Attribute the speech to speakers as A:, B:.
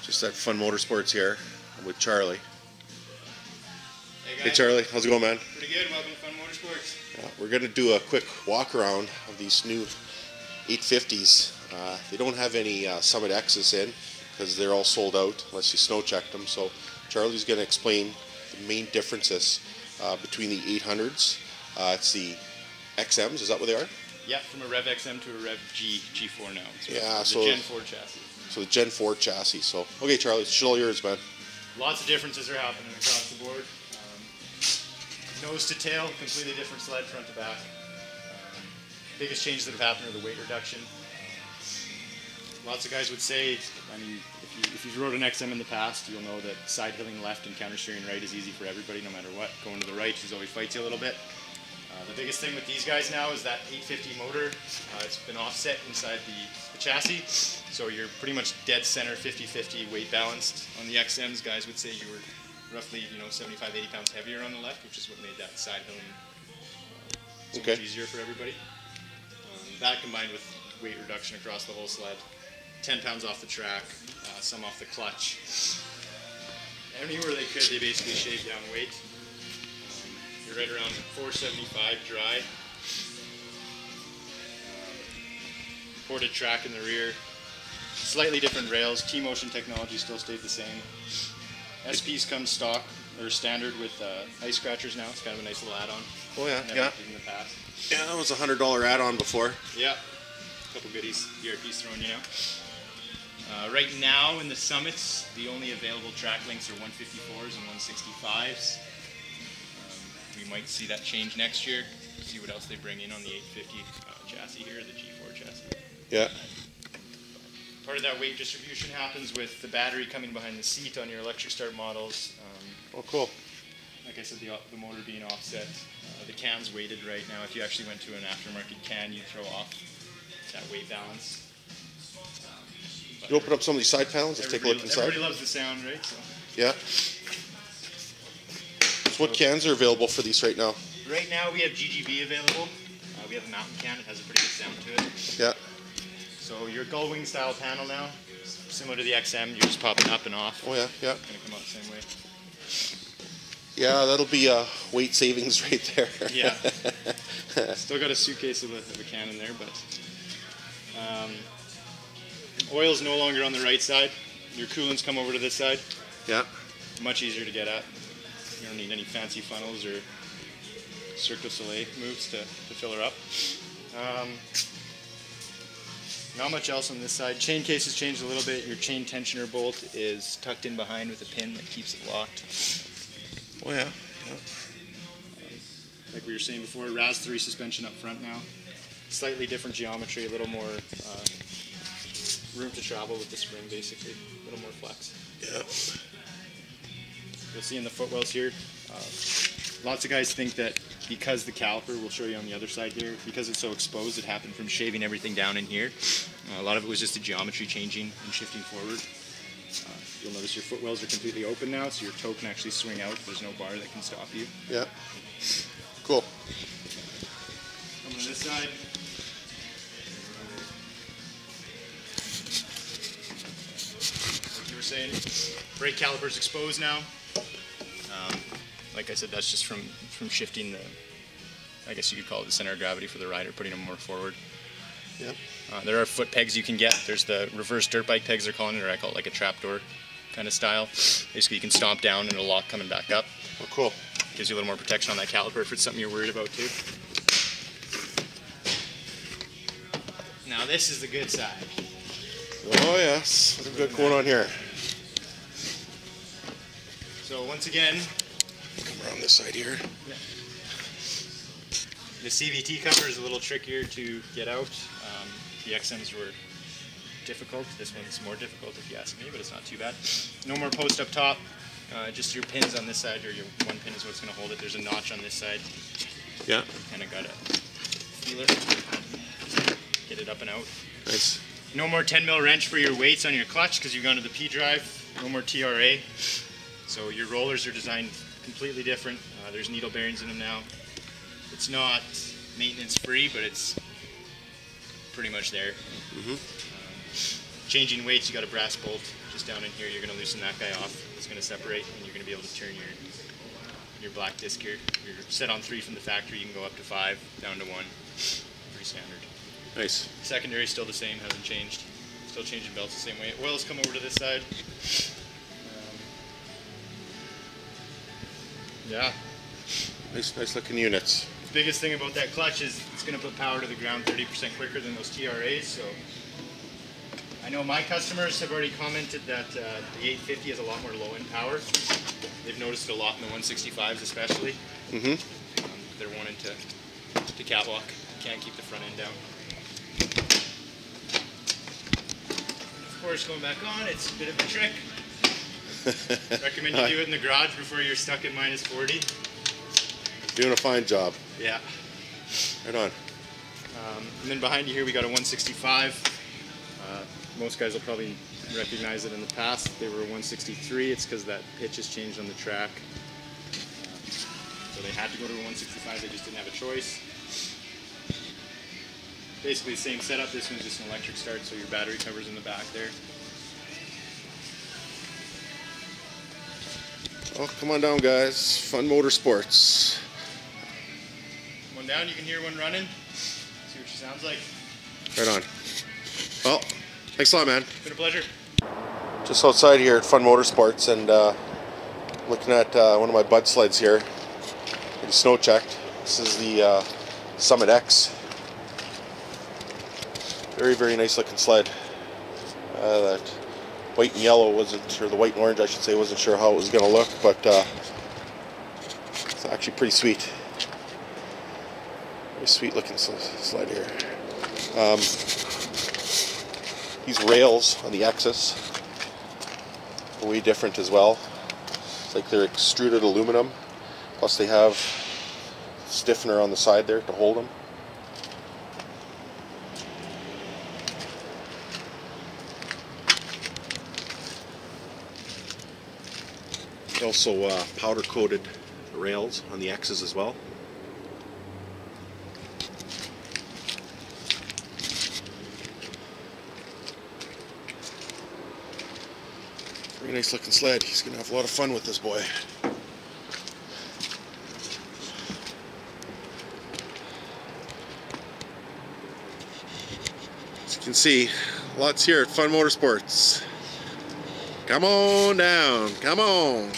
A: Just at FFUNMotorsports here with Charlie.
B: Hey, guys.
A: Hey Charlie, how's it going, man?
B: Pretty good. Welcome to FFUNMotorsports.
A: We're going to do a quick walk around of these new 850s. They don't have any Summit X's in because they're all sold out unless you snow check them. So Charlie's going to explain the main differences between the 800s. It's the XMs, is that what they are?
B: Yeah, from a Rev XM to a Rev G4 now.
A: So
B: the Gen 4 chassis.
A: So the Gen 4 chassis. So, okay, Charlie, it's all yours, man.
B: Lots of differences are happening across the board. Nose to tail, completely different sled front to back. Biggest changes that have happened are the weight reduction. Lots of guys would say, I mean, if you've rode an XM in the past, you'll know that side hilling left and counter steering right is easy for everybody, no matter what. Going to the right is always fights you a little bit. The biggest thing with these guys now is that 850 motor. It's been offset inside the chassis, so you're pretty much dead center, 50-50 weight balanced. On the XMs, guys would say you were roughly 75-80 pounds heavier on the left, which is what made that side hilling so much easier for everybody. That combined with weight reduction across the whole sled, 10 pounds off the track, some off the clutch. Anywhere they could, they basically shaved down weight. You're right around 475 dry. Ported track in the rear. Slightly different rails. T-motion technology still stayed the same. SPs come stock or standard with ice scratchers now. It's kind of a nice little add-on.
A: Oh yeah,
B: Never did in the past.
A: Yeah, that was a $100 add-on before.
B: Yeah, a couple goodies. ERP's thrown you now. Right now in the Summits, the only available track links are 154s and 165s. We might see that change next year. See what else they bring in on the 850 chassis here, the G4 chassis.
A: Yeah.
B: Part of that weight distribution happens with the battery coming behind the seat on your electric start models.
A: Oh, cool.
B: Like I said, the motor being offset. The can's weighted right now. If you actually went to an aftermarket can, you'd throw off that weight balance.
A: You open up some of these side panels. Let's take a look inside.
B: Everybody loves the sound, right? So.
A: Yeah. So what cans are available for these right now?
B: Right now we have GGB available. We have a mountain can. It has a pretty good sound to it.
A: Yeah.
B: So your gull wing style panel now, similar to the XM, you're just popping up and off.
A: Oh yeah, yeah.
B: It's going to come out the same way.
A: Yeah, that'll be weight savings right there.
B: Yeah. Still got a suitcase of a can in there, but oil's no longer on the right side. Your coolants come over to this side.
A: Yeah.
B: Much easier to get at. You don't need any fancy funnels or Cirque du Soleil moves to fill her up. Not much else on this side. Chain case has changed a little bit. Your chain tensioner bolt is tucked in behind with a pin that keeps it locked.
A: Oh yeah.
B: Like we were saying before, RAS3 suspension up front now. Slightly different geometry, a little more room to travel with the spring basically. A little more flex.
A: Yeah.
B: You'll see in the footwells here, lots of guys think that because the caliper, we'll show you on the other side here, because it's so exposed, it happened from shaving everything down in here. A lot of it was just the geometry changing and shifting forward. You'll notice your footwells are completely open now, so your toe can actually swing out. There's no bar that can stop you.
A: Yeah. Cool.
B: Coming on this side. Like you were saying, brake caliper's exposed now. Like I said, that's just from shifting the, I guess you could call it the center of gravity for the rider, putting them more forward.
A: Yep.
B: There are foot pegs you can get. There's the reverse dirt bike pegs they're calling it, or I call it like a trapdoor kind of style. Basically you can stomp down and it'll lock coming back up.
A: Oh, cool.
B: Gives you a little more protection on that caliper if it's something you're worried about too. Now this is the good side.
A: Oh yes, what have we got going on here?
B: So once again,
A: come around this side here.
B: Yeah. The CVT cover is a little trickier to get out. The XMs were difficult. This one's more difficult if you ask me, but it's not too bad. No more post up top. Just your pins on this side, or your one pin is what's going to hold it. There's a notch on this side.
A: Yeah.
B: Kind of got a feeler. Get it up and out.
A: Nice.
B: No more 10 mil wrench for your weights on your clutch because you've gone to the P drive. No more TRA. So your rollers are designed completely different. There's needle bearings in them now. It's not maintenance free, but it's pretty much there. changing weights, you got a brass bolt just down in here. You're going to loosen that guy off. It's going to separate, and you're going to be able to turn your black disc here. You're set on 3 from the factory. You can go up to 5, down to 1. Pretty standard.
A: Nice.
B: Secondary still the same, hasn't changed. Still changing belts the same way. Oils come over to this side. Yeah.
A: Nice looking units.
B: The biggest thing about that clutch is it's going to put power to the ground 30% quicker than those TRAs. So I know my customers have already commented that the 850 has a lot more low-end power. They've noticed it a lot in the 165s especially. They're wanting to catwalk. Can't keep the front end down. Of course, going back on, it's a bit of a trick. Recommend you do it in the garage before you're stuck at -40.
A: Doing a fine job.
B: Yeah.
A: Right on.
B: And then behind you here we got a 165. Most guys will probably recognize it in the past. They were a 163. It's because that pitch has changed on the track. So they had to go to a 165. They just didn't have a choice. Basically the same setup. This one's just an electric start, so your battery cover's in the back there.
A: Oh, come on down, guys. Fun Motorsports.
B: Come on down. You can hear one running. See what she sounds like.
A: Right on. Well, thanks a lot, man.
B: It's been a pleasure.
A: Just outside here at Fun Motorsports, and looking at one of my bud sleds here. Getting snow checked. This is the Summit X. Very nice looking sled. That white and yellow wasn't, or the white and orange I should say, wasn't sure how it was going to look, but it's actually pretty sweet. Very sweet looking sled here. These rails on the X's are way different as well. It's like they're extruded aluminum, plus they have stiffener on the side there to hold them. Also powder coated rails on the X's as well. Very nice looking sled. He's gonna have a lot of fun with this boy. As you can see, lots here at Fun Motorsports. Come on down, come on.